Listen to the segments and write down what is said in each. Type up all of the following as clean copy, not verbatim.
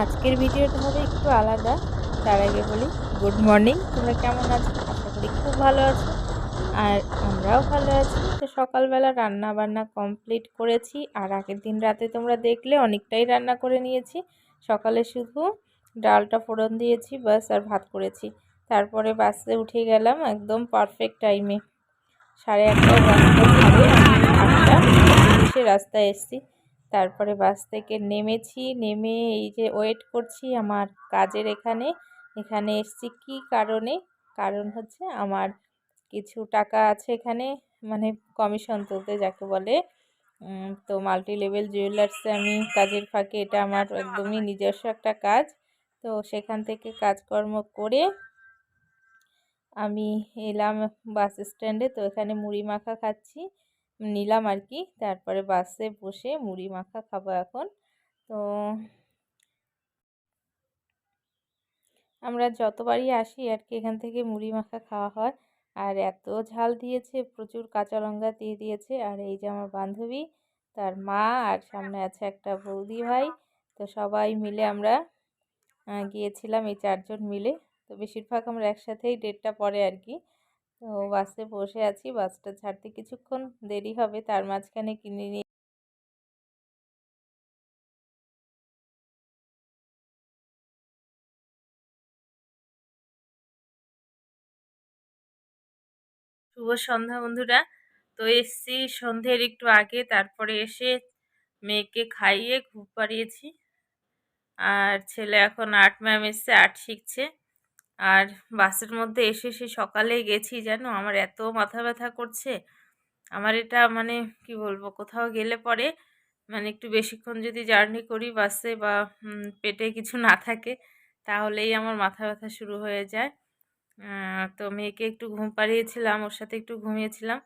আজকের ভিডিওটা হবে একটু আলাদা। তার আগে বলি গুড মর্নিং। তোমরা কেমন আছো? আশা করি খুব ভালো আছো, আর আমরাও ভালো আছি। তো সকালবেলা রান্না বান্না কমপ্লিট করেছি, আর আগের দিন রাতে তোমরা দেখলে অনেকটাই রান্না করে নিয়েছি। সকালে শুধু ডালটা ফোড়ন দিয়েছি বাস, আর ভাত করেছি। তারপরে বাসে উঠে গেলাম একদম পারফেক্ট টাইমে। 8:30টায় বাসটা ছাড়ে, আমি 8:20-এ রাস্তায় এসেছি। তারপরে বাস থেকে নেমেছি, নেমে এই যে ওয়েট করছি আমার কাজের এখানে এসেছি কি কারণে? কারণ হচ্ছে আমার কিছু টাকা আছে এখানে, মানে কমিশন তুলতে যাকে বলে। তো মাল্টি লেভেল জুয়েলার্সে আমি কাজের ফাঁকে, এটা আমার একদমই নিজস্ব একটা কাজ। তো সেখান থেকে কাজকর্ম করে আমি এলাম বাস স্ট্যান্ডে। তো এখানে মুড়ি মাখা খাচ্ছি, নিলাম আর কি। তারপরে বাসে বসে মুড়ি মাখা খাবো এখন। তো আমরা যতবারই আসি আর কি এখান থেকে মুড়ি মাখা খাওয়া হয়। আর এত ঝাল দিয়েছে, প্রচুর কাঁচা লঙ্কা দিয়ে দিয়েছে। আর এই যে আমার বান্ধবী, তার মা, আর সামনে আছে একটা বৌদি ভাই। তো সবাই মিলে আমরা গিয়েছিলাম, এই 4জন মিলে। তো বেশিরভাগ আমরা একসাথেই 1:30টা পরে আর কি। তো বাসে বসে আছি, বাসটা ছাড়তে কিছুক্ষণ দেরি হবে, তার মাঝখানে কিনে নিয়ে শুভ সন্ধ্যা বন্ধুরা। তো এসছি সন্ধ্যের একটু আগে, তারপরে এসে মেয়েকে খাইয়ে ঘুম পাড়িয়েছি। আর ছেলে এখন আর্ট ম্যাম এসছে, আর্ট শিখছে। আর বাসের মধ্যে এসে সে সকালে গেছি জানো, আমার এত মাথা ব্যথা করছে। আমার এটা মানে কি বলবো, কোথাও গেলে পরে মানে একটু বেশিক্ষণ যদি জার্নি করি বাসে, বা পেটে কিছু না থাকে, তাহলেই আমার মাথা ব্যথা শুরু হয়ে যায়। তো মেয়েকে একটু ঘুম পাড়িয়েছিলাম, ওর সাথে একটু ঘুমিয়েছিলাম,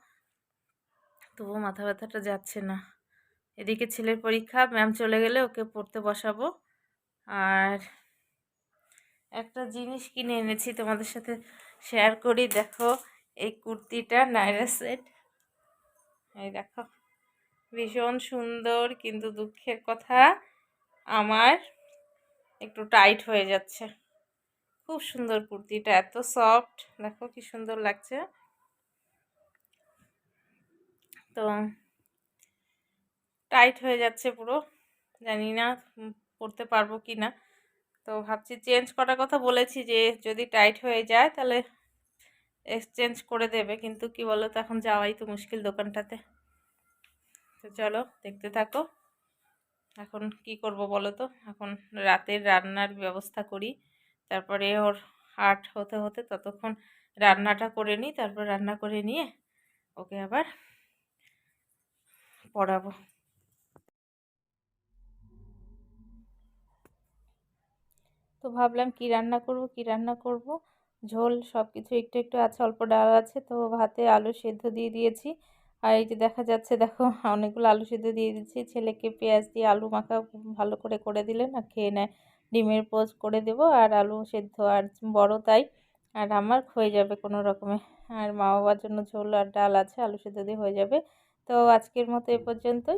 তবুও মাথা ব্যথাটা যাচ্ছে না। এদিকে ছেলের পরীক্ষা, ম্যাম চলে গেলে ওকে পড়তে বসাবো। আর একটা জিনিস কিনে এনেছি, তোমাদের সাথে শেয়ার করি। দেখো এই কুর্তিটা, নাইরা সেট। এই দেখো, ভীষণ সুন্দর, কিন্তু দুঃখের কথা আমার একটু টাইট হয়ে যাচ্ছে। খুব সুন্দর কুর্তিটা, এত সফট, দেখো কি সুন্দর লাগছে। তো টাইট হয়ে যাচ্ছে পুরো, জানি না পরতে পারবো কি না। তো ভাবছি চেঞ্জ করার কথা বলেছি, যে যদি টাইট হয়ে যায় তাহলে এক্সচেঞ্জ করে দেবে, কিন্তু কি বলো তো, এখন যাওয়াই তো মুশকিল দোকানটাতে। তো চলো দেখতে থাকো। এখন কি করব বলো তো, এখন রাতের রান্নার ব্যবস্থা করি, তারপরে ওর হাট হতে হতে ততক্ষণ রান্নাটা করে নিই, তারপর রান্না করে নিয়ে ওকে আবার পড়াবো। তো ভাবলাম কি রান্না করব। ঝোল সব কিছু একটু একটু আছে, অল্প ডাল আছে, তো ভাতে আলু সেদ্ধ দিয়ে দিয়েছি। আর এই যে দেখা যাচ্ছে, দেখো অনেকগুলো আলু সেদ্ধ দিয়ে দিচ্ছি। ছেলেকে পেঁয়াজ দিয়ে আলু মাখা ভালো করে করে দিলে না খেয়ে নেয়। ডিমের পোচ করে দেব, আর আলু সেদ্ধ, আর বড় তাই। আর আমার হয়ে যাবে কোনো রকমে। আর মা বাবার জন্য ঝোল আর ডাল আছে, আলু সেদ্ধ দিয়ে হয়ে যাবে। তো আজকের মতো এ পর্যন্তই।